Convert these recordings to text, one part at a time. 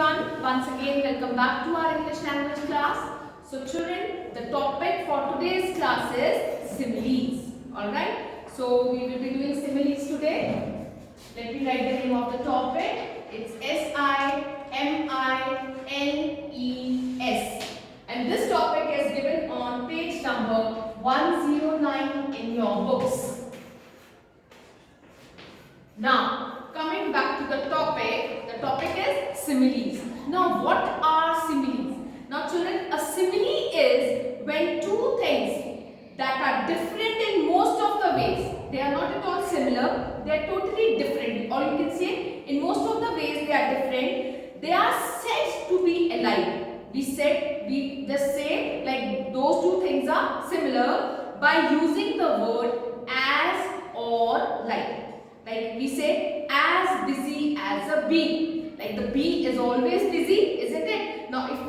everyone. Once again, welcome back to our English language class. So children, the topic for today's class is similes. Alright. So we will be doing similes today. Let me write the name of the topic. It's Similes. And this topic is given on page number 109 in your books. Now, coming back to the topic is similes. Now, what are similes? Now, children, a simile is when two things that are different in most of the ways, they are not at all similar, they are totally different, or you can say in most of the ways they are different, they are said to be alike. We just say like those two things are similar by using the word as or like. Like we say as busy as a bee. Like the bee is always busy, isn't it? Now if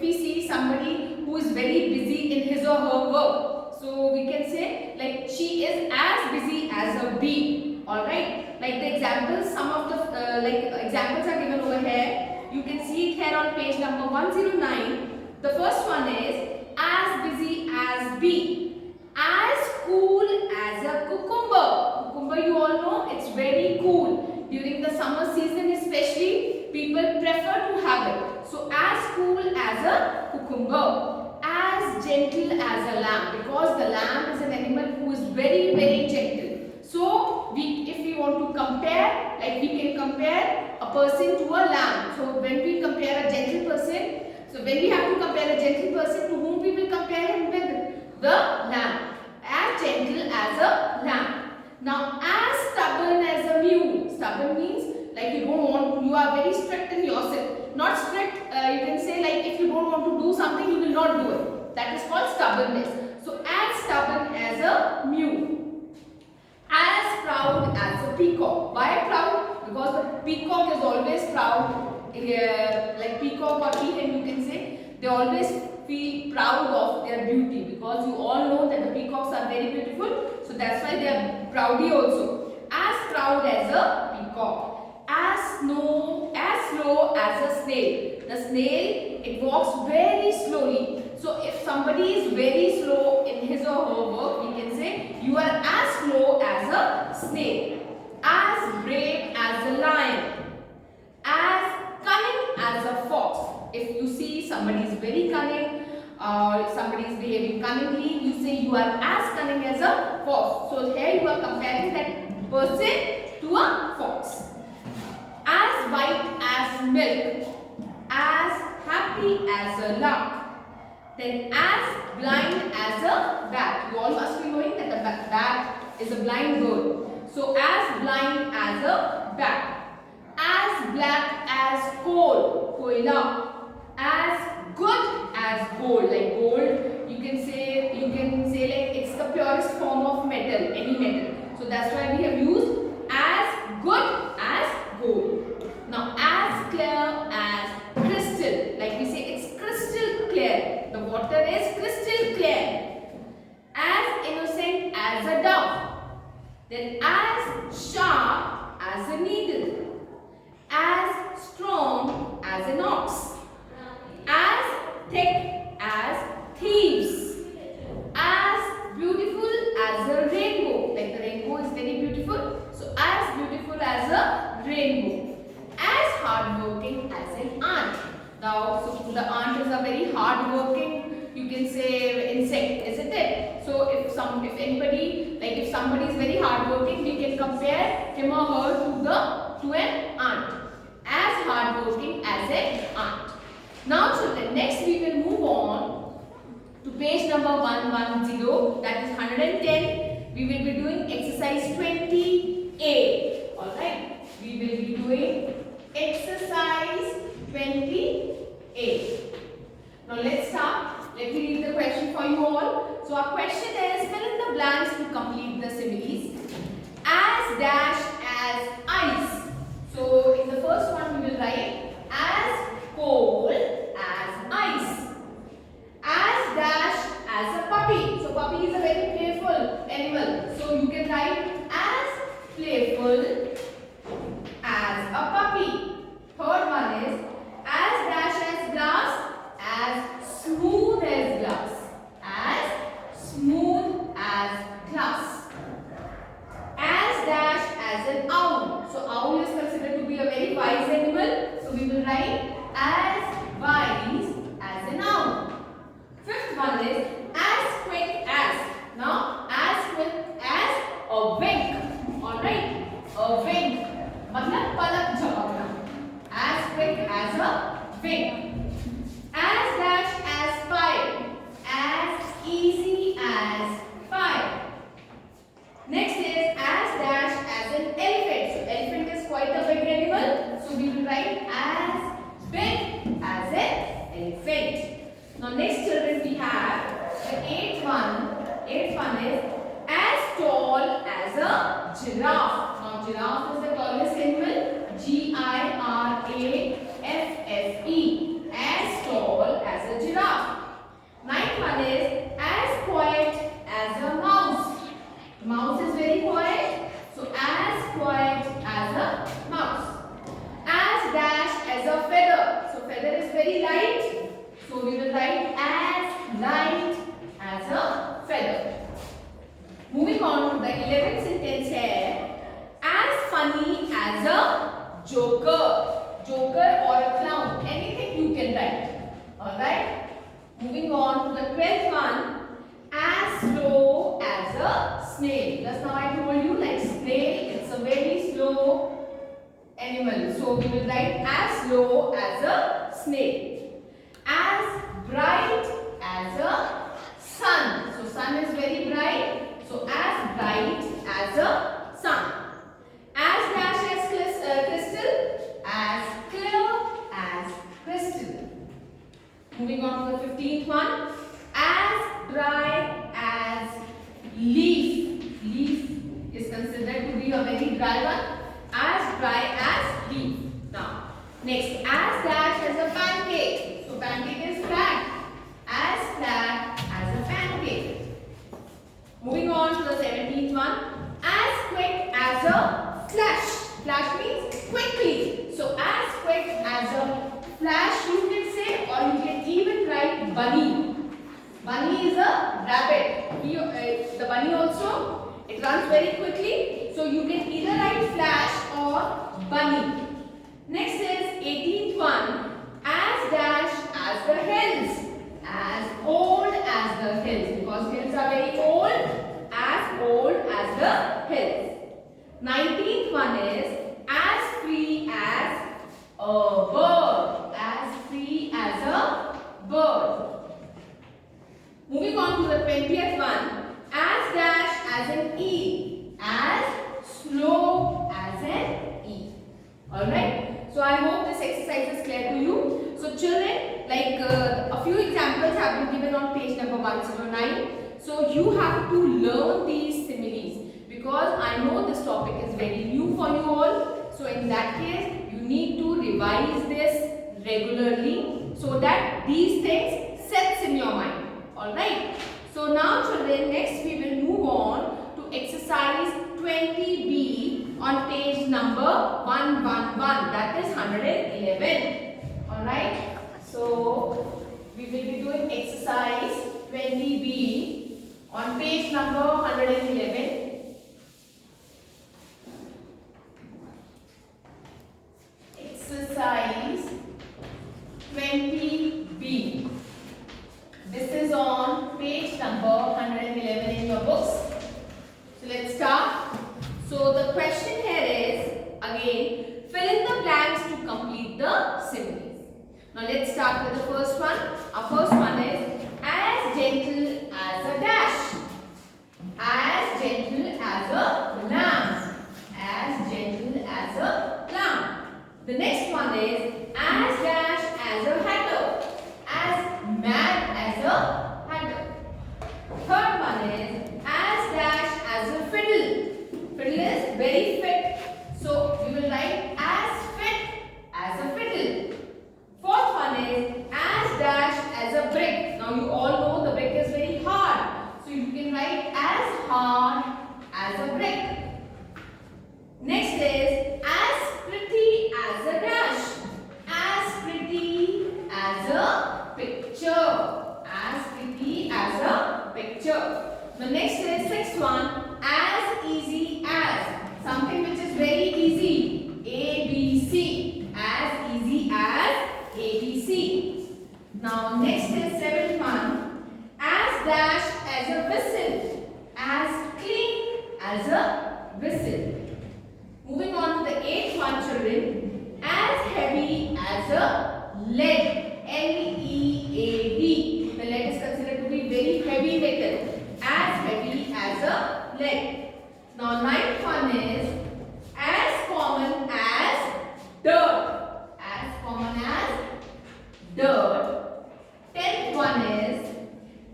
we see somebody who is very busy in his or her work, so we can say like she is as busy as a bee. Alright. Like the examples, some of the examples are given over here. You can see it here on page number 109. The first one is as busy as bee, as cool as a cucumber. Cucumber, you all know, it's very cool. During the summer season especially, people prefer to have it. So as cool as a cucumber, as gentle as a lamb, because the lamb is an animal who is very, very gentle. So if we want to compare, like we can compare a person to a lamb. So when we compare a gentle person, so when we have to compare a gentle person, to whom we will compare him with? The lamb. As gentle as a lamb. Now as stubborn as a mule. Stubborn means like you are very strict in yourself. Not strict, you can say like if you don't want to do something, you will not do it. That is called stubbornness. So as stubborn as a mule. As proud as a peacock. Why proud? Because the peacock is always proud. Like peacock or peahen, you can say, they always feel proud of their beauty, because you all know that the peacocks are very beautiful. So that's why they are proudy also. As proud as a peacock. As slow as a snail. The snail, it walks very slowly. So if somebody is very slow in his or her work, we can say you are as slow as a snail. As brave as a lion. As cunning as a fox. If you see somebody is very cunning or somebody is behaving cunningly, you say you are as cunning as a fox. So here you are comparing that person to a fox. As white as milk. As happy as a lark. Then as blind as a bat. You all must be knowing that the bat is a blind bird. So as blind as a bat. As black as coal, koila. As good as gold, like gold, you can say like it's the purest form of metal, any metal. So that's why we have used as good as gold. Now as clear as crystal, like we say it's crystal clear. The water is crystal clear. As innocent as a dove. Then as sharp as a needle. As strong as an ox. As thick as thieves. As beautiful as a rainbow. Like the rainbow is very beautiful. So as beautiful as a rainbow. As hardworking as an ant. Now, so the ant is a very hardworking, you can say, insect, isn't it? So if somebody is very hardworking, we can compare him or her to an ant. As hardworking as an ant. Now children, next we will move on to page number 110, that is 110. We will be doing exercise 20A. Alright, we will be doing exercise 20A. Now let's start. Let me read the question for you all. So our question is, fill in the blanks to complete the similes. As dash as ice. So in the first one we will write as cold as ice. As dash as a puppy. So puppy is a very playful animal. So you can write as playful as a puppy. Third one is as a wing. As dash as pie. As easy as pie. Next is as dash as an elephant. So elephant is quite a big animal. So we will write as big as an elephant. Now next children we have the eighth one. Eighth one is as tall as a giraffe. Now giraffe is the tallest animal. Giraffe. As tall as a giraffe. Ninth one is as quiet as a mouse. The mouse is very quiet. So as quiet as a mouse. As dash as a feather. So feather is very light. So we will write as light as a feather. Moving on to the 11th sentence here. As funny as a joker. Joker or a clown. Anything you can write. Alright. Moving on to the 12th one. As slow as a snail. Just now I told you like snail. It's a very slow animal. So we will write as slow as a snail. As bright as a sun. So sun is very bright. So as bright as a sun. As dash as crystal. As clear as crystal. Moving on to the 15th one. As dry as leaf. Leaf is considered to be a very dry one. As dry as leaf. Now, next, as dash as a pancake. So, pancake is flat. As flat as a pancake. Moving on to the 17th one. As quick as a flash. Flash means quickly. So, as quick as a flash you can say, or you can even write bunny. Bunny is a rabbit. The bunny also, it runs very quickly. So you can either write flash or bunny. Next is 18th one. As dash as the hills. As old as the hills. Because hills are very old. As old as the hills. 19th one is as free as a bird. As free as a bird. Moving on to the 20th one. As dash as an E. As slow as an E. Alright. So I hope this exercise is clear to you. So children, like a few examples have been given on page number 109. So you have to learn these similes. Because I know this topic is very new for you all. So in that case, you need to revise this regularly. So that these things sets in your mind. Alright. So now children, next we will move on to exercise 20B on page number 111. That is 111. Alright. So we will be doing exercise 20B on page number 111. Exercise 20B. This is on page number 111 in your books. So let's start. So the question here is, again, fill in the blanks to complete the similes. Now let's start with the first one. Our first one is as gentle as a dash. As gentle as a lamb. As gentle as a lamb. The next one is as dash as a hatter. As mad as a hatter. Third one is as dash as a fiddle. Fiddle is very fit. So we will write as fit as a fiddle. Fourth one is as dash as a brick. Now you all know the brick is very hard. So you can write as hard as a brick. Next is as pretty as a dash. As lead. Lead. The lead is considered to be very heavy metal, as heavy as a lead. Now ninth one is as common as dirt. As common as dirt. 10th one is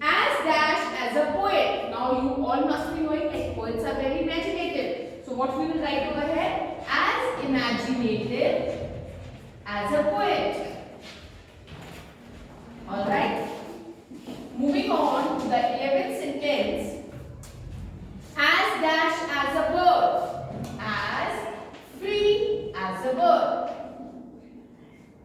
as dash as a poet. Now you all must be knowing that poets are very imaginative. So what we will write over here? As imaginative as a poet. Alright. Moving on to the 11th sentence. As dash as a bird. As free as a bird.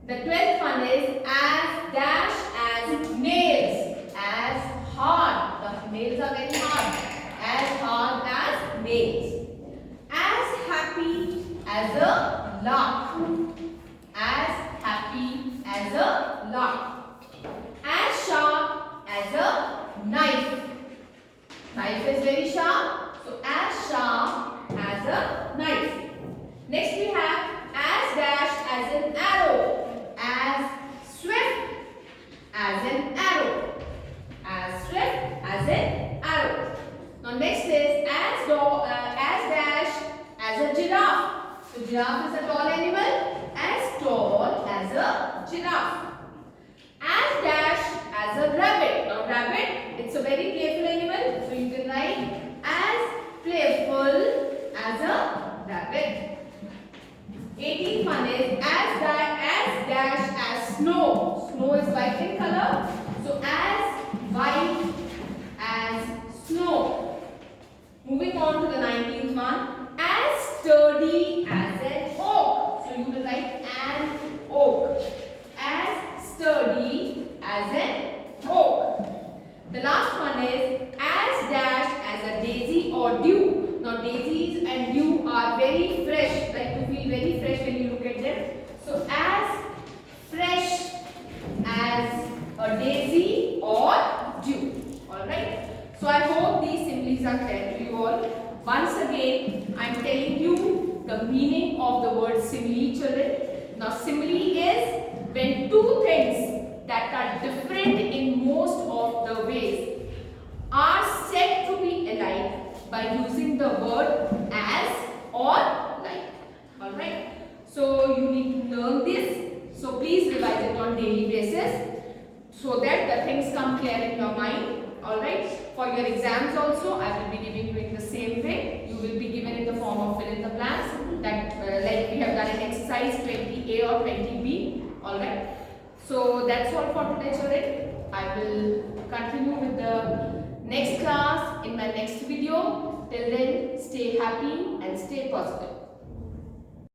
The 12th one is as dash as nails. As hard. The nails are very hard. As hard as nails. As happy as a lark. As happy as a lark. As sharp as a knife. Knife is very sharp. So as sharp as a knife. Next we have as dash as an arrow. As swift as an arrow. As swift as an arrow. Now next is as dash as a giraffe. So giraffe is a tall animal. As tall as a giraffe. As dash as a rabbit. Now rabbit, it's a very playful animal. So you can write as playful as a rabbit. 18th one is as dash as snow. Snow is white in color. So as white as snow. Moving on to the 19th one. As sturdy as an oak. So you will write an oak. As sturdy as an oak. The last one is as dash as a daisy or dew. Now daisies and dew are very fresh. Like you feel very fresh when you look at them. So as fresh as a daisy or dew. Alright. So I hope these similes are clear to you all. Once again, I am telling you the meaning of the word simile, children. Now simile is when two things that are different in most of the ways are said to be alike by using the word as or like. Alright. So you need to learn this. So please revise it on daily basis so that the things come clear in your mind. Alright. For your exams also, I will be giving you in the same way. You will be given in the form of fill in the blanks that like we have done in exercise 20A or 20B. Alright. So that's all for today, children. I will continue with the next class in my next video. Till then, stay happy and stay positive.